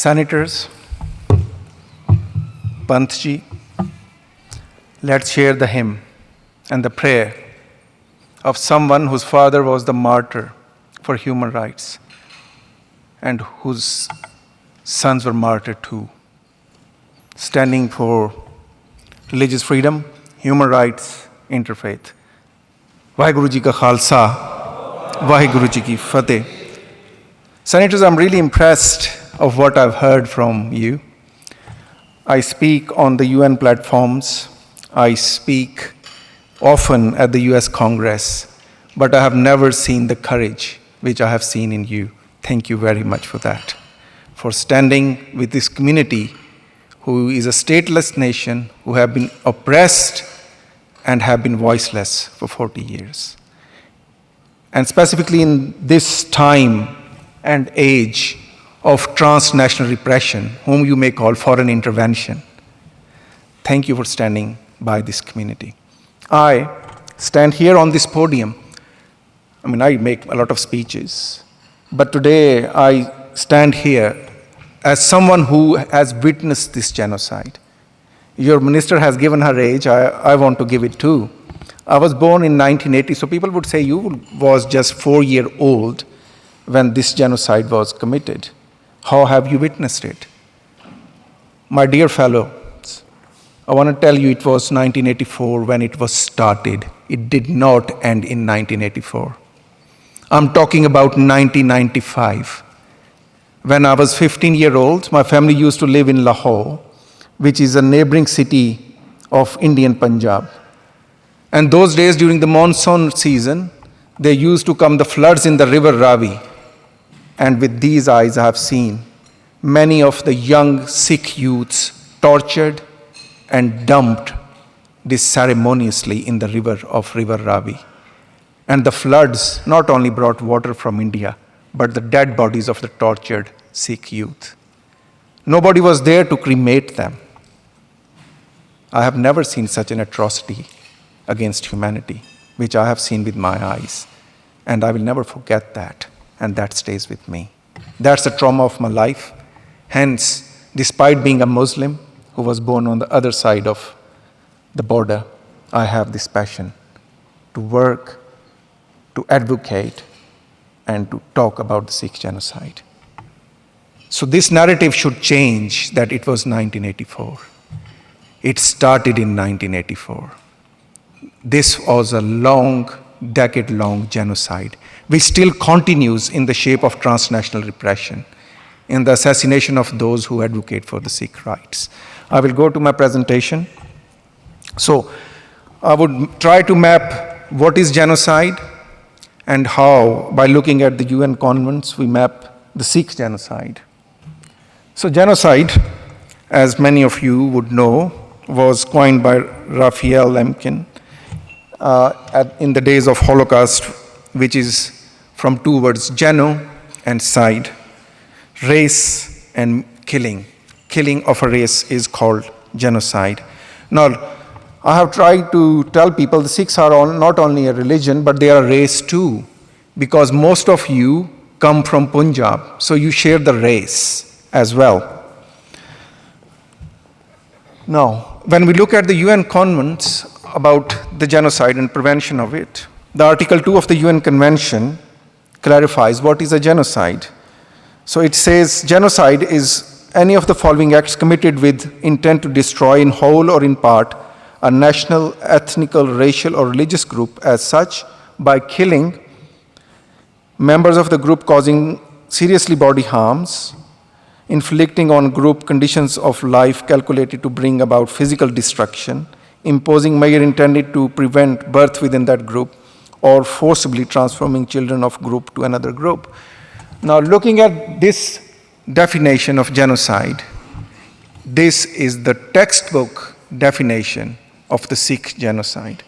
Senators, Pantji, let's share the hymn and the prayer of someone whose father was the martyr for human rights and whose sons were martyred too, standing for religious freedom, human rights, interfaith. Vaheguru Ji ka Khalsa, Vaheguru Ji ki Fateh. Senators, I'm really impressed of what I've heard from you. I speak on the UN platforms. I speak often at the US Congress, but I have never seen the courage which I have seen in you. Thank you very much for that, for standing with this community who is a stateless nation, who have been oppressed and have been voiceless for 40 years. And specifically in this time and age of transnational repression, whom you may call foreign intervention, thank you for standing by this community. I stand here on this podium. I make a lot of speeches, but today I stand here as someone who has witnessed this genocide. Your minister has given her age, I want to give it too. I was born in 1980, so people would say you was just 4-year-old when this genocide was committed. How have you witnessed it? My dear fellows, I want to tell you it was 1984 when it was started. It did not end in 1984. I'm talking about 1995. When I was 15-year-old, my family used to live in Lahore, which is a neighboring city of Indian Punjab. And those days during the monsoon season, there used to come the floods in the river Ravi. And with these eyes, I have seen many of the young Sikh youths tortured and dumped disceremoniously in the river Ravi. And the floods not only brought water from India, but the dead bodies of the tortured Sikh youth. Nobody was there to cremate them. I have never seen such an atrocity against humanity, which I have seen with my eyes. And I will never forget that. And that stays with me. That's the trauma of my life. Hence, despite being a Muslim who was born on the other side of the border, I have this passion to work, to advocate, and to talk about the Sikh genocide. So this narrative should change that it was 1984. It started in 1984. This was a decade-long genocide, which still continues in the shape of transnational repression, in the assassination of those who advocate for the Sikh rights. I will go to my presentation. So I would try to map what is genocide and how, by looking at the UN conventions, we map the Sikh genocide. So genocide, as many of you would know, was coined by Raphael Lemkin in the days of Holocaust, which is from two words, geno and side, race and killing. Killing of a race is called genocide. Now, I have tried to tell people the Sikhs are not only a religion, but they are a race too, because most of you come from Punjab, so you share the race as well. Now, when we look at the UN conventions about the genocide and prevention of it, the Article 2 of the UN Convention clarifies what is a genocide. So it says genocide is any of the following acts committed with intent to destroy in whole or in part a national, ethnical, racial, or religious group as such by killing members of the group, causing seriously bodily harms, inflicting on group conditions of life calculated to bring about physical destruction, imposing measure intended to prevent birth within that group, or forcibly transforming children of group to another group. Now, looking at this definition of genocide, this is the textbook definition of the Sikh genocide.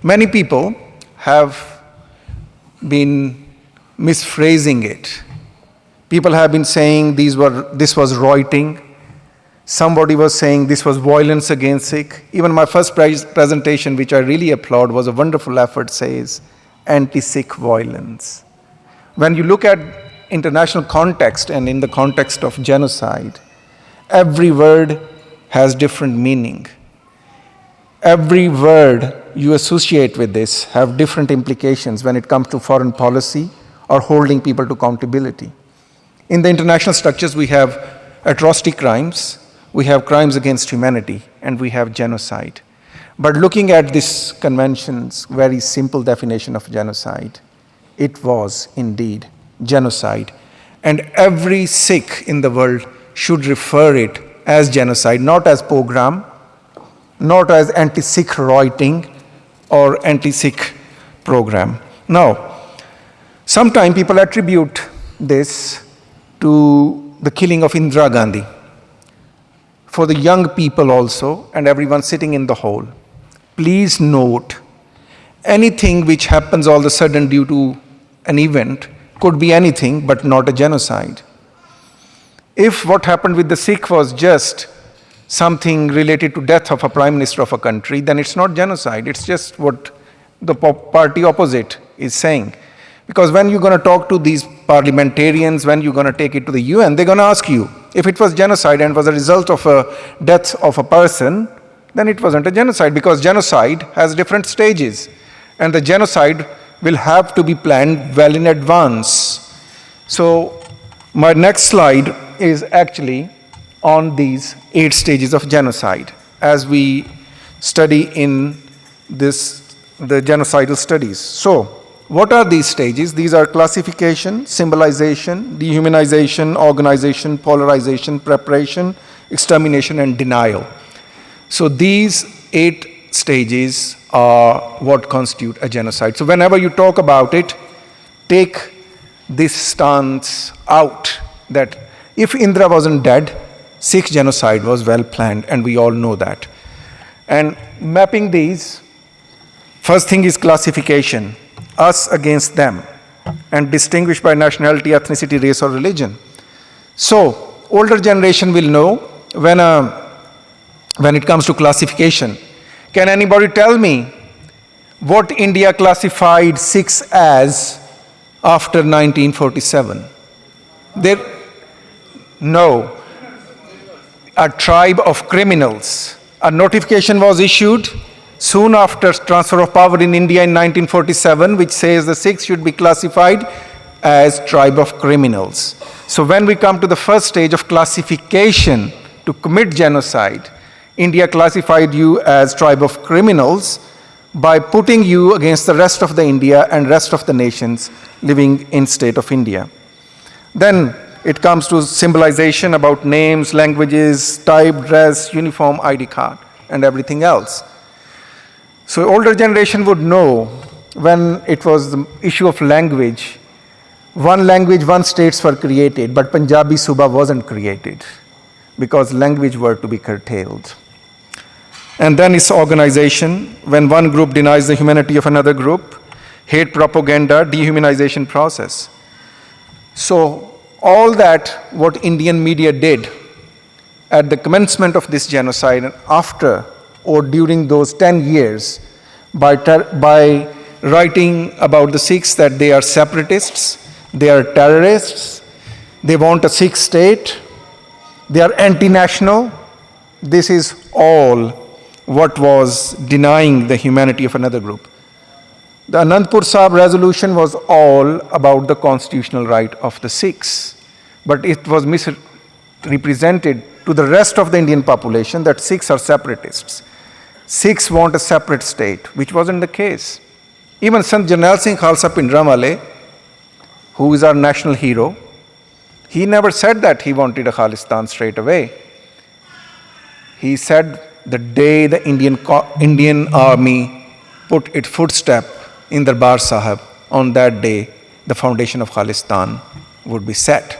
Many people have been misphrasing it. People have been saying this was rioting. Somebody was saying this was violence against Sikh. Even my first presentation, which I really applaud, was a wonderful effort, says anti-Sikh violence. When you look at international context and in the context of genocide, every word has different meaning. Every word you associate with this have different implications when it comes to foreign policy or holding people to accountability. In the international structures, we have atrocity crimes, we have crimes against humanity, and we have genocide. But looking at this convention's very simple definition of genocide, it was indeed genocide. And every Sikh in the world should refer it as genocide, not as pogrom, not as anti-Sikh writing or anti-Sikh program. Now, sometimes people attribute this to the killing of Indira Gandhi. For the young people also, and everyone sitting in the hall, please note, anything which happens all of a sudden due to an event could be anything but not a genocide. If what happened with the Sikh was just something related to death of a prime minister of a country, then it's not genocide. It's just what the party opposite is saying. Because when you're going to talk to these parliamentarians, when you're going to take it to the UN, they're going to ask you, if it was genocide and was a result of a death of a person, then it wasn't a genocide, because genocide has different stages. And the genocide will have to be planned well in advance. So my next slide is actually on these 8 stages of genocide, as we study in the genocidal studies. So, what are these stages? These are classification, symbolization, dehumanization, organization, polarization, preparation, extermination, and denial. So these 8 stages are what constitute a genocide. So whenever you talk about it, take this stance out that if Indira wasn't dead, Sikh genocide was well planned, and we all know that. And mapping these, first thing is classification, us against them, and distinguish by nationality, ethnicity, race, or religion. So older generation will know when it comes to classification. Can anybody tell me what India classified Sikhs as after 1947? No. A tribe of criminals. A notification was issued soon after transfer of power in India in 1947, which says the Sikhs should be classified as tribe of criminals. So when we come to the first stage of classification to commit genocide, India classified you as tribe of criminals by putting you against the rest of the India and rest of the nations living in state of India. Then it comes to symbolization about names, languages, type, dress, uniform, ID card, and everything else. So older generation would know when it was the issue of language, one language, one states were created, but Punjabi Suba wasn't created because language were to be curtailed. And then it's organization, when one group denies the humanity of another group, hate propaganda, dehumanization process. So all that what Indian media did at the commencement of this genocide and after or during those 10 years by writing about the Sikhs that they are separatists, they are terrorists, they want a Sikh state, they are anti-national. This is all what was denying the humanity of another group. The Anandpur Sahib resolution was all about the constitutional right of the Sikhs, but it was misrepresented to the rest of the Indian population that Sikhs are separatists. Sikhs want a separate state, which wasn't the case. Even Sant Jarnail Singh Khalsa Pindramwale, who is our national hero, he never said that he wanted a Khalistan straight away. He said the day the Indian army put its footstep in Darbar Sahib, on that day, the foundation of Khalistan would be set.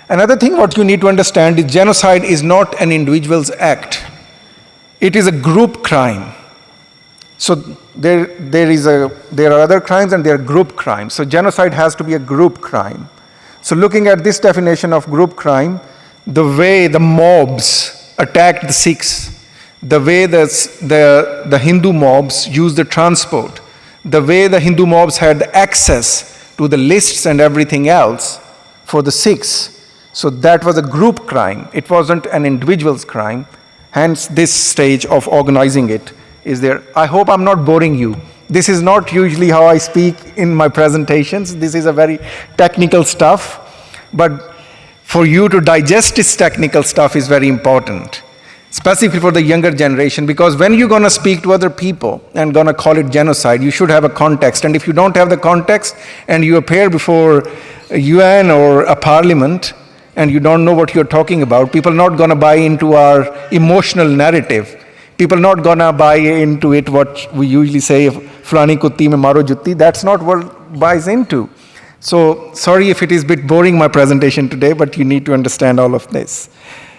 Another thing what you need to understand is genocide is not an individual's act. It is a group crime. So there are other crimes and there are group crimes. So genocide has to be a group crime. So looking at this definition of group crime, the way the mobs attacked the Sikhs, the way the Hindu mobs used the transport, the way the Hindu mobs had access to the lists and everything else for the Sikhs. So that was a group crime. It wasn't an individual's crime. Hence, this stage of organizing it is there. I hope I'm not boring you. This is not usually how I speak in my presentations. This is a very technical stuff. But for you to digest this technical stuff is very important, specifically for the younger generation, because when you're going to speak to other people and going to call it genocide, you should have a context. And if you don't have the context and you appear before a UN or a parliament and you don't know what you're talking about, people are not going to buy into our emotional narrative. People are not going to buy into it, what we usually say, Flani kutti mein maro jutti. That's not what buys into. So sorry if it is a bit boring, my presentation today, but you need to understand all of this.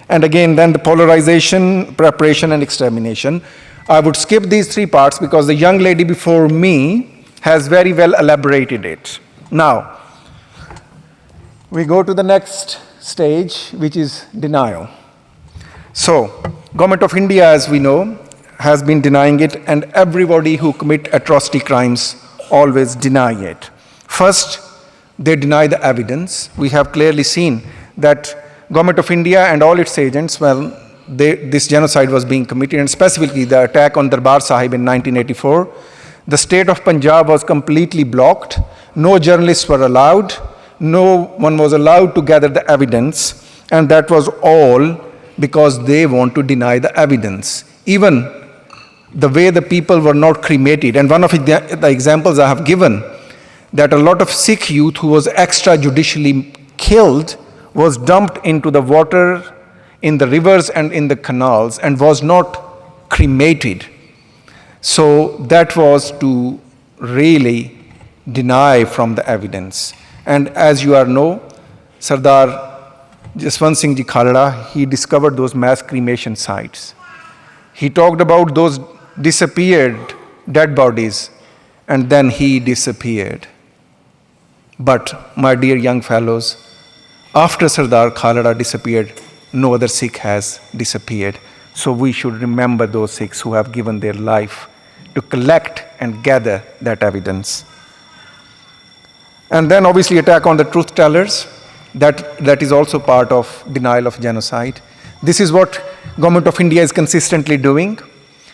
And again, then the polarization, preparation, and extermination. I would skip these three parts because the young lady before me has very well elaborated it. Now, we go to the next stage, which is denial. So, Government of India, as we know, has been denying it, and everybody who commit atrocity crimes always deny it. First, they deny the evidence. We have clearly seen that Government of India and all its agents, this genocide was being committed, and specifically the attack on Darbar Sahib in 1984. The state of Punjab was completely blocked. No journalists were allowed. No one was allowed to gather the evidence, and that was all because they want to deny the evidence. Even the way the people were not cremated, and one of the examples I have given, that a lot of Sikh youth who was extrajudicially killed was dumped into the water, in the rivers and in the canals, and was not cremated. So that was to really deny from the evidence. And as you all know, Sardar Jaswant Singh Ji Khalda, he discovered those mass cremation sites. He talked about those disappeared dead bodies, and then he disappeared. But, my dear young fellows, after Sardar Khalda disappeared, no other Sikh has disappeared. So we should remember those Sikhs who have given their life to collect and gather that evidence. And then obviously attack on the truth tellers. That is also part of denial of genocide. This is what Government of India is consistently doing.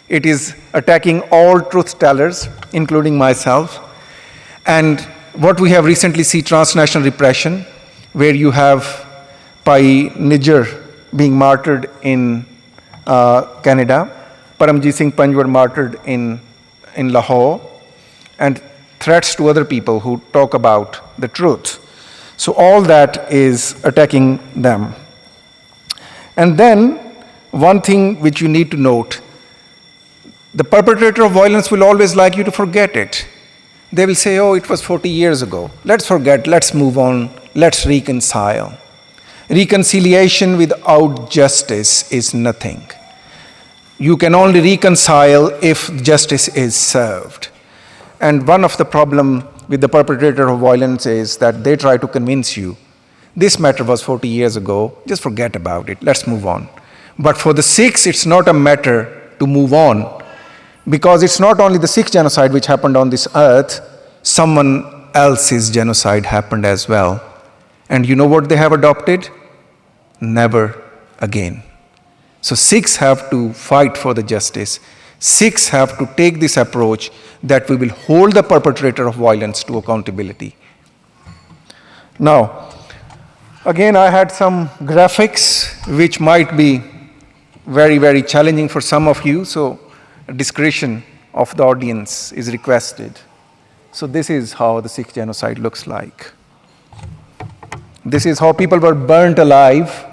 It is attacking all truth tellers, including myself. And what we have recently seen, transnational repression, where you have Pai Nijar being martyred in Canada, Paramjit Singh Panj were martyred in Lahore, and threats to other people who talk about the truth. So all that is attacking them. And then, one thing which you need to note, the perpetrator of violence will always like you to forget it. They will say, oh, it was 40 years ago. Let's forget, let's move on, let's reconcile. Reconciliation without justice is nothing. You can only reconcile if justice is served. And one of the problems with the perpetrator of violence is that they try to convince you, this matter was 40 years ago, just forget about it, let's move on. But for the Sikhs, it's not a matter to move on, because it's not only the Sikh genocide which happened on this earth, someone else's genocide happened as well. And you know what they have adopted? Never again. So Sikhs have to fight for the justice. Sikhs have to take this approach that we will hold the perpetrator of violence to accountability. Now, again, I had some graphics which might be very, very challenging for some of you, so discretion of the audience is requested. So this is how the Sikh genocide looks like. This is how people were burnt alive.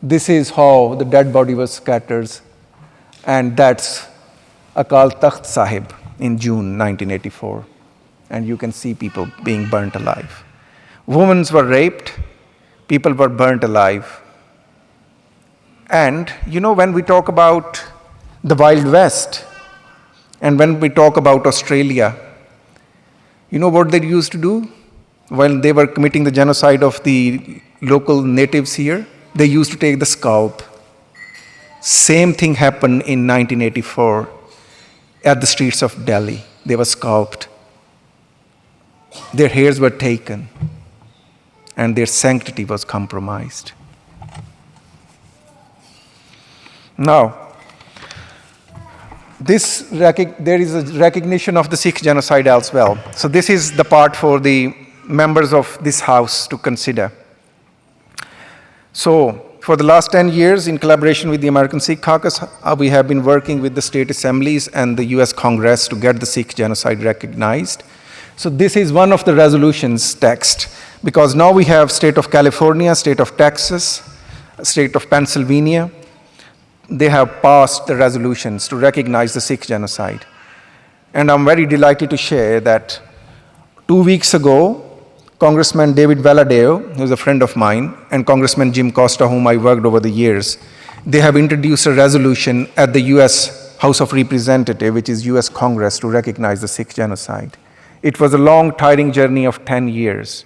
This is how the dead body was scattered. And that's Akal Takht Sahib in June 1984. And you can see people being burnt alive. Women were raped. People were burnt alive. And, you know, when we talk about the Wild West, and when we talk about Australia, you know what they used to do? While they were committing the genocide of the local natives here, they used to take the scalp Same thing happened in 1984 at the streets of Delhi. They were scalped. Their hairs were taken, and their sanctity was compromised. Now, there is a recognition of the Sikh genocide as well. So this is the part for the members of this house to consider. So, for the last 10 years, in collaboration with the American Sikh Caucus, we have been working with the state assemblies and the US Congress to get the Sikh genocide recognized. So this is one of the resolutions text, because now we have state of California, state of Texas, state of Pennsylvania. They have passed the resolutions to recognize the Sikh genocide. And I'm very delighted to share that 2 weeks ago, Congressman David Valadao, who's a friend of mine, and Congressman Jim Costa, whom I worked over the years, they have introduced a resolution at the US House of Representatives, which is US Congress, to recognize the Sikh genocide. It was a long, tiring journey of 10 years,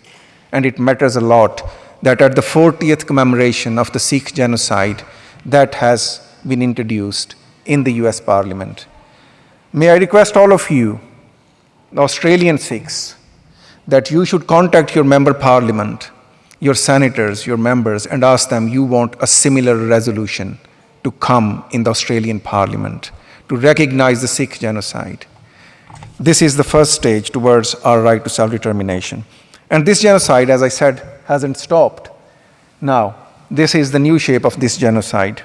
and it matters a lot that at the 40th commemoration of the Sikh genocide, that has been introduced in the US Parliament. May I request all of you, the Australian Sikhs, that you should contact your member parliament, your senators, your members, and ask them you want a similar resolution to come in the Australian Parliament to recognize the Sikh genocide. This is the first stage towards our right to self-determination. And this genocide, as I said, hasn't stopped. Now, this is the new shape of this genocide,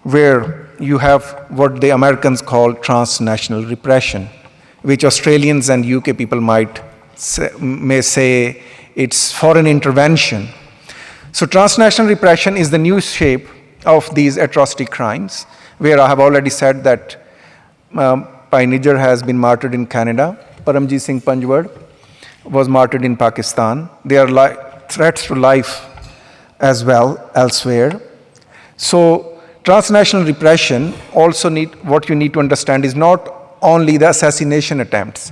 where you have what the Americans call transnational repression, which Australians and UK people may say it's foreign intervention. So transnational repression is the new shape of these atrocity crimes, where I have already said that Pai Nijar has been martyred in Canada, Paramjit Singh Panjwad was martyred in Pakistan. There are threats to life as well elsewhere. So transnational repression also what you need to understand is not only the assassination attempts.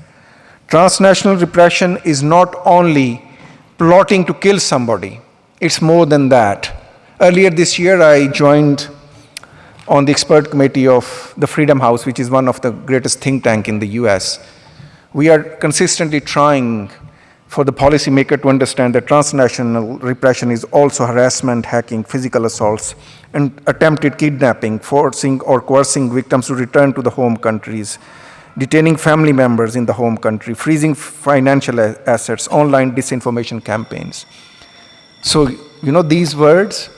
Transnational repression is not only plotting to kill somebody, it's more than that. Earlier this year, I joined on the expert committee of the Freedom House, which is one of the greatest think tank in the US. We are consistently trying for the policymaker to understand that transnational repression is also harassment, hacking, physical assaults, and attempted kidnapping, forcing or coercing victims to return to the home countries, detaining family members in the home country, freezing financial assets, online disinformation campaigns. So, these words,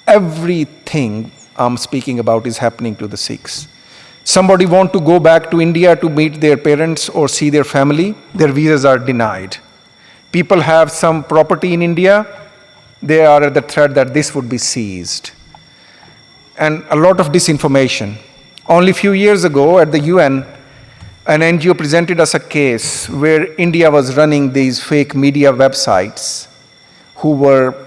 everything I'm speaking about is happening to the Sikhs. Somebody want to go back to India to meet their parents or see their family, their visas are denied. People have some property in India, they are at the threat that this would be seized. And a lot of disinformation. Only a few years ago at the UN, an NGO presented us a case where India was running these fake media websites who were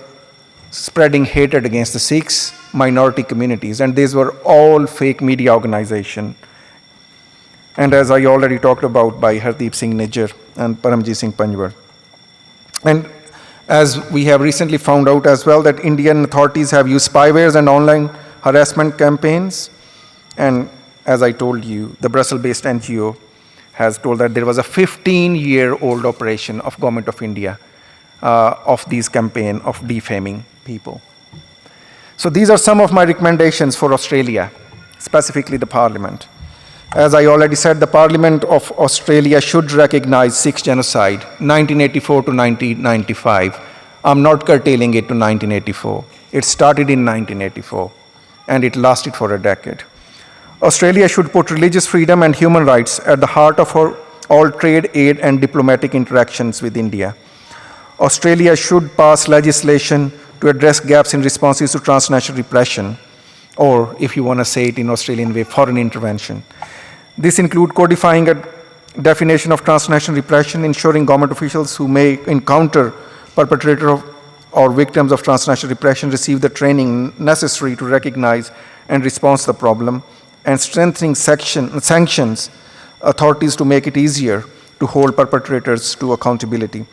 spreading hatred against the Sikhs, minority communities, and these were all fake media organizations. And as I already talked about by Hardeep Singh Nijjar and Paramjit Singh Panjwad. And as we have recently found out as well that Indian authorities have used spywares and online harassment campaigns. And as I told you, the Brussels-based NGO has told that there was a 15-year-old operation of Government of India of these campaign of defaming people. So these are some of my recommendations for Australia, specifically the Parliament. As I already said, the Parliament of Australia should recognize Sikh genocide, 1984 to 1995. I'm not curtailing it to 1984. It started in 1984, and it lasted for a decade. Australia should put religious freedom and human rights at the heart of all trade, aid, and diplomatic interactions with India. Australia should pass legislation to address gaps in responses to transnational repression, or if you want to say it in Australian way, foreign intervention. This includes codifying a definition of transnational repression, ensuring government officials who may encounter perpetrators or victims of transnational repression receive the training necessary to recognize and respond to the problem, and strengthening sanctions authorities to make it easier to hold perpetrators to accountability.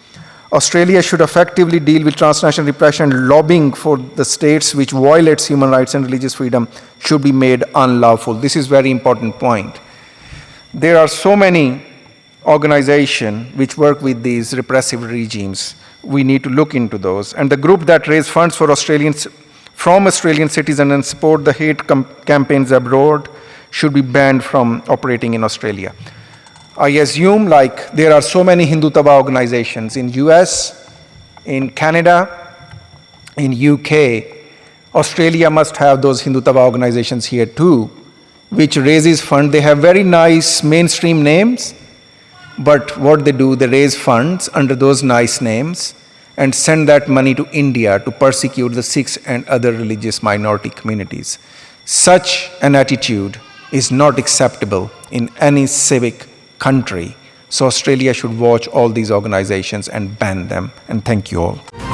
Australia should effectively deal with transnational repression, and lobbying for the states which violates human rights and religious freedom should be made unlawful. This is very important point. There are so many organizations which work with these repressive regimes. We need to look into those. And the group that raise funds for from Australian citizens and support the hate campaigns abroad should be banned from operating in Australia. I assume like there are so many Hindutva organizations in US, in Canada, in UK. Australia must have those Hindutva organizations here too, which raises funds. They have very nice mainstream names, but what they do, they raise funds under those nice names and send that money to India to persecute the Sikhs and other religious minority communities. Such an attitude is not acceptable in any civic country. So Australia should watch all these organizations and ban them. And thank you all.